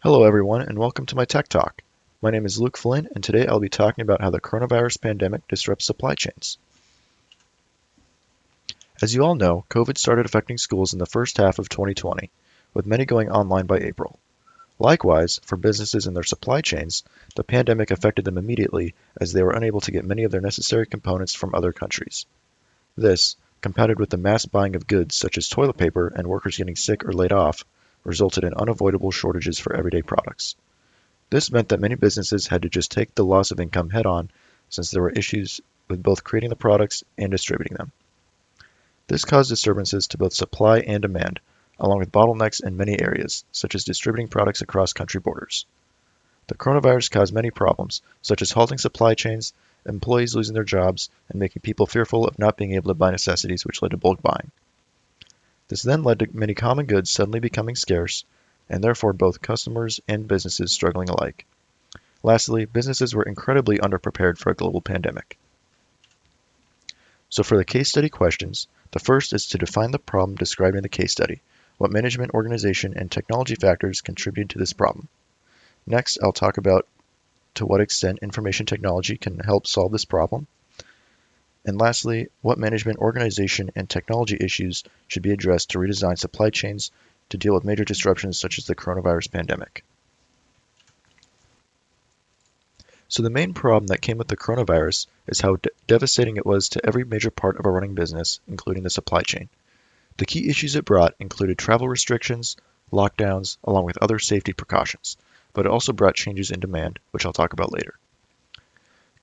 Hello everyone and welcome to my Tech Talk. My name is Luke Flynn and today I'll be talking about how the coronavirus pandemic disrupts supply chains. As you all know, COVID started affecting schools in the first half of 2020, with many going online by April. Likewise, for businesses and their supply chains, the pandemic affected them immediately as they were unable to get many of their necessary components from other countries. This, compounded with the mass buying of goods such as toilet paper and workers getting sick or laid off, resulted in unavoidable shortages for everyday products. This meant that many businesses had to just take the loss of income head on since there were issues with both creating the products and distributing them. This caused disturbances to both supply and demand, along with bottlenecks in many areas, such as distributing products across country borders. The coronavirus caused many problems, such as halting supply chains, employees losing their jobs, and making people fearful of not being able to buy necessities, which led to bulk buying. This then led to many common goods suddenly becoming scarce, and therefore both customers and businesses struggling alike. Lastly, businesses were incredibly underprepared for a global pandemic. So for the case study questions, the first is to define the problem described in the case study. What management, organization, and technology factors contributed to this problem? Next, I'll talk about to what extent information technology can help solve this problem. And lastly, what management, organization, and technology issues should be addressed to redesign supply chains to deal with major disruptions such as the coronavirus pandemic. So the main problem that came with the coronavirus is how devastating it was to every major part of a running business, including the supply chain. The key issues it brought included travel restrictions, lockdowns, along with other safety precautions, but it also brought changes in demand, which I'll talk about later.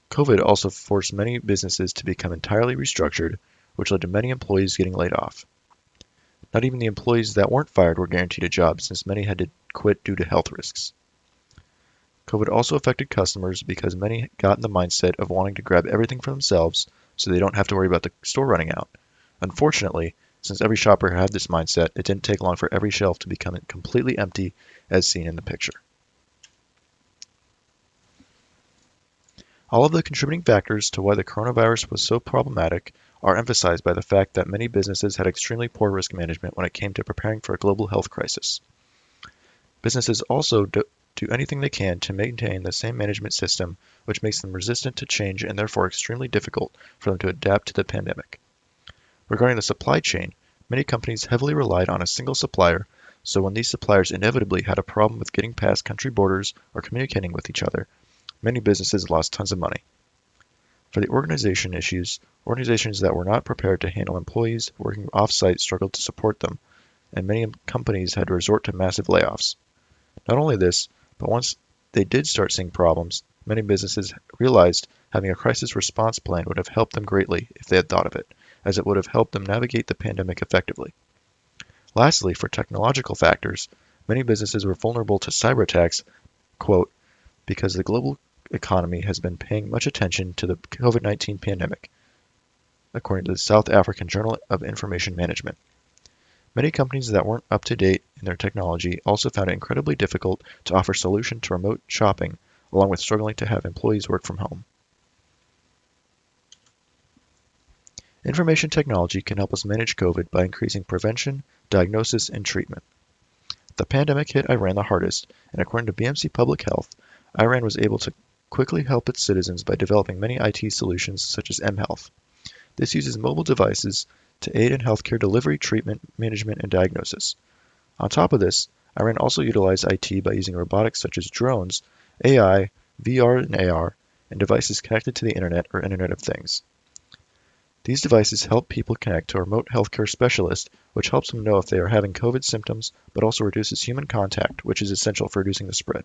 COVID also forced many businesses to become entirely restructured, which led to many employees getting laid off. Not even the employees that weren't fired were guaranteed a job, since many had to quit due to health risks. COVID also affected customers because many got in the mindset of wanting to grab everything for themselves so they don't have to worry about the store running out. Unfortunately, since every shopper had this mindset, it didn't take long for every shelf to become completely empty, as seen in the picture. All of the contributing factors to why the coronavirus was so problematic are emphasized by the fact that many businesses had extremely poor risk management when it came to preparing for a global health crisis. Businesses also do anything they can to maintain the same management system, which makes them resistant to change and therefore extremely difficult for them to adapt to the pandemic. Regarding the supply chain, many companies heavily relied on a single supplier, so when these suppliers inevitably had a problem with getting past country borders or communicating with each other, many businesses lost tons of money. For the organization issues, organizations that were not prepared to handle employees working off-site struggled to support them, and many companies had to resort to massive layoffs. Not only this, but once they did start seeing problems, many businesses realized having a crisis response plan would have helped them greatly if they had thought of it, as it would have helped them navigate the pandemic effectively. Lastly, for technological factors, many businesses were vulnerable to cyber attacks, quote, because the global economy has been paying much attention to the COVID-19 pandemic, according to the South African Journal of Information Management. Many companies that weren't up to date in their technology also found it incredibly difficult to offer solutions to remote shopping, along with struggling to have employees work from home. Information technology can help us manage COVID by increasing prevention, diagnosis, and treatment. The pandemic hit Iran the hardest, and according to BMC Public Health, Iran was able to quickly help its citizens by developing many IT solutions such as mHealth. This uses mobile devices to aid in healthcare delivery, treatment, management, and diagnosis. On top of this, Iran also utilized IT by using robotics such as drones, AI, VR and AR, and devices connected to the Internet or Internet of Things. These devices help people connect to a remote healthcare specialist, which helps them know if they are having COVID symptoms, but also reduces human contact, which is essential for reducing the spread.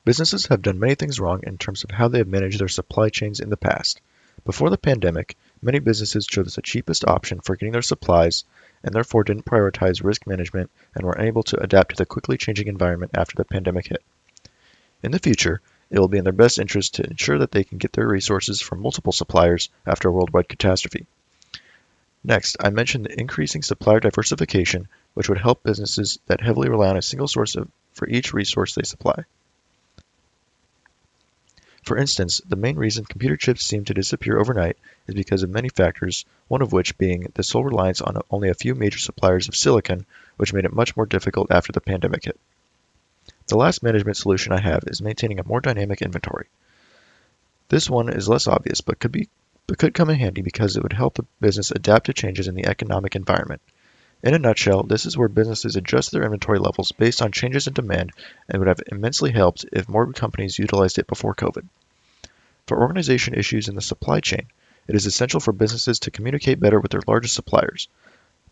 Businesses have done many things wrong in terms of how they have managed their supply chains in the past. Before the pandemic, many businesses chose the cheapest option for getting their supplies and therefore didn't prioritize risk management and were unable to adapt to the quickly changing environment after the pandemic hit. In the future, it will be in their best interest to ensure that they can get their resources from multiple suppliers after a worldwide catastrophe. Next, I mentioned the increasing supplier diversification, which would help businesses that heavily rely on a single source for each resource they supply. For instance, the main reason computer chips seem to disappear overnight is because of many factors, one of which being the sole reliance on only a few major suppliers of silicon, which made it much more difficult after the pandemic hit. The last management solution I have is maintaining a more dynamic inventory. This one is less obvious, but could come in handy because it would help the business adapt to changes in the economic environment. In a nutshell, this is where businesses adjust their inventory levels based on changes in demand and would have immensely helped if more companies utilized it before COVID. For organization issues in the supply chain, it is essential for businesses to communicate better with their largest suppliers.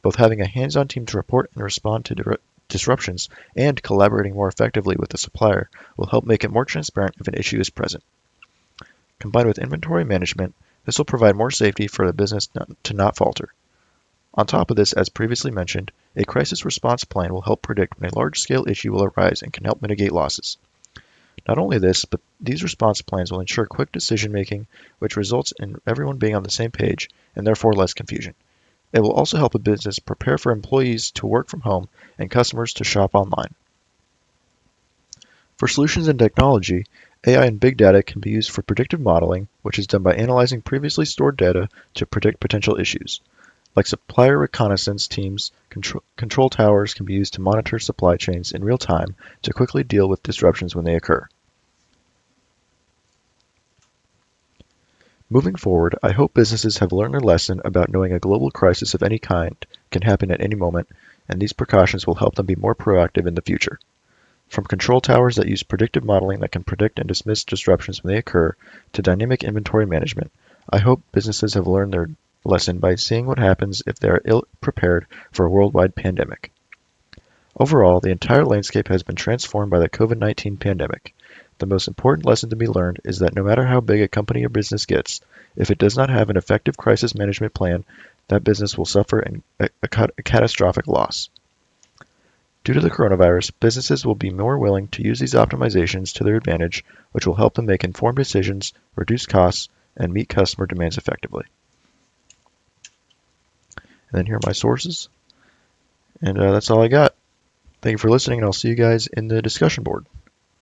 Both having a hands-on team to report and respond to disruptions and collaborating more effectively with the supplier will help make it more transparent if an issue is present. Combined with inventory management, this will provide more safety for the business to not falter. On top of this, as previously mentioned, a crisis response plan will help predict when a large-scale issue will arise and can help mitigate losses. Not only this, but these response plans will ensure quick decision-making, which results in everyone being on the same page and therefore less confusion. It will also help a business prepare for employees to work from home and customers to shop online. For solutions in technology, AI and big data can be used for predictive modeling, which is done by analyzing previously stored data to predict potential issues. Like supplier reconnaissance teams, control towers can be used to monitor supply chains in real time to quickly deal with disruptions when they occur. Moving forward, I hope businesses have learned their lesson about knowing a global crisis of any kind can happen at any moment, and these precautions will help them be more proactive in the future. From control towers that use predictive modeling that can predict and dismiss disruptions when they occur, to dynamic inventory management, I hope businesses have learned their lesson by seeing what happens if they are ill-prepared for a worldwide pandemic. Overall, the entire landscape has been transformed by the COVID-19 pandemic. The most important lesson to be learned is that no matter how big a company or business gets, if it does not have an effective crisis management plan, that business will suffer a catastrophic loss. Due to the coronavirus, businesses will be more willing to use these optimizations to their advantage, which will help them make informed decisions, reduce costs, and meet customer demands effectively. And then here are my sources. And that's all I got. Thank you for listening, and I'll see you guys in the discussion board.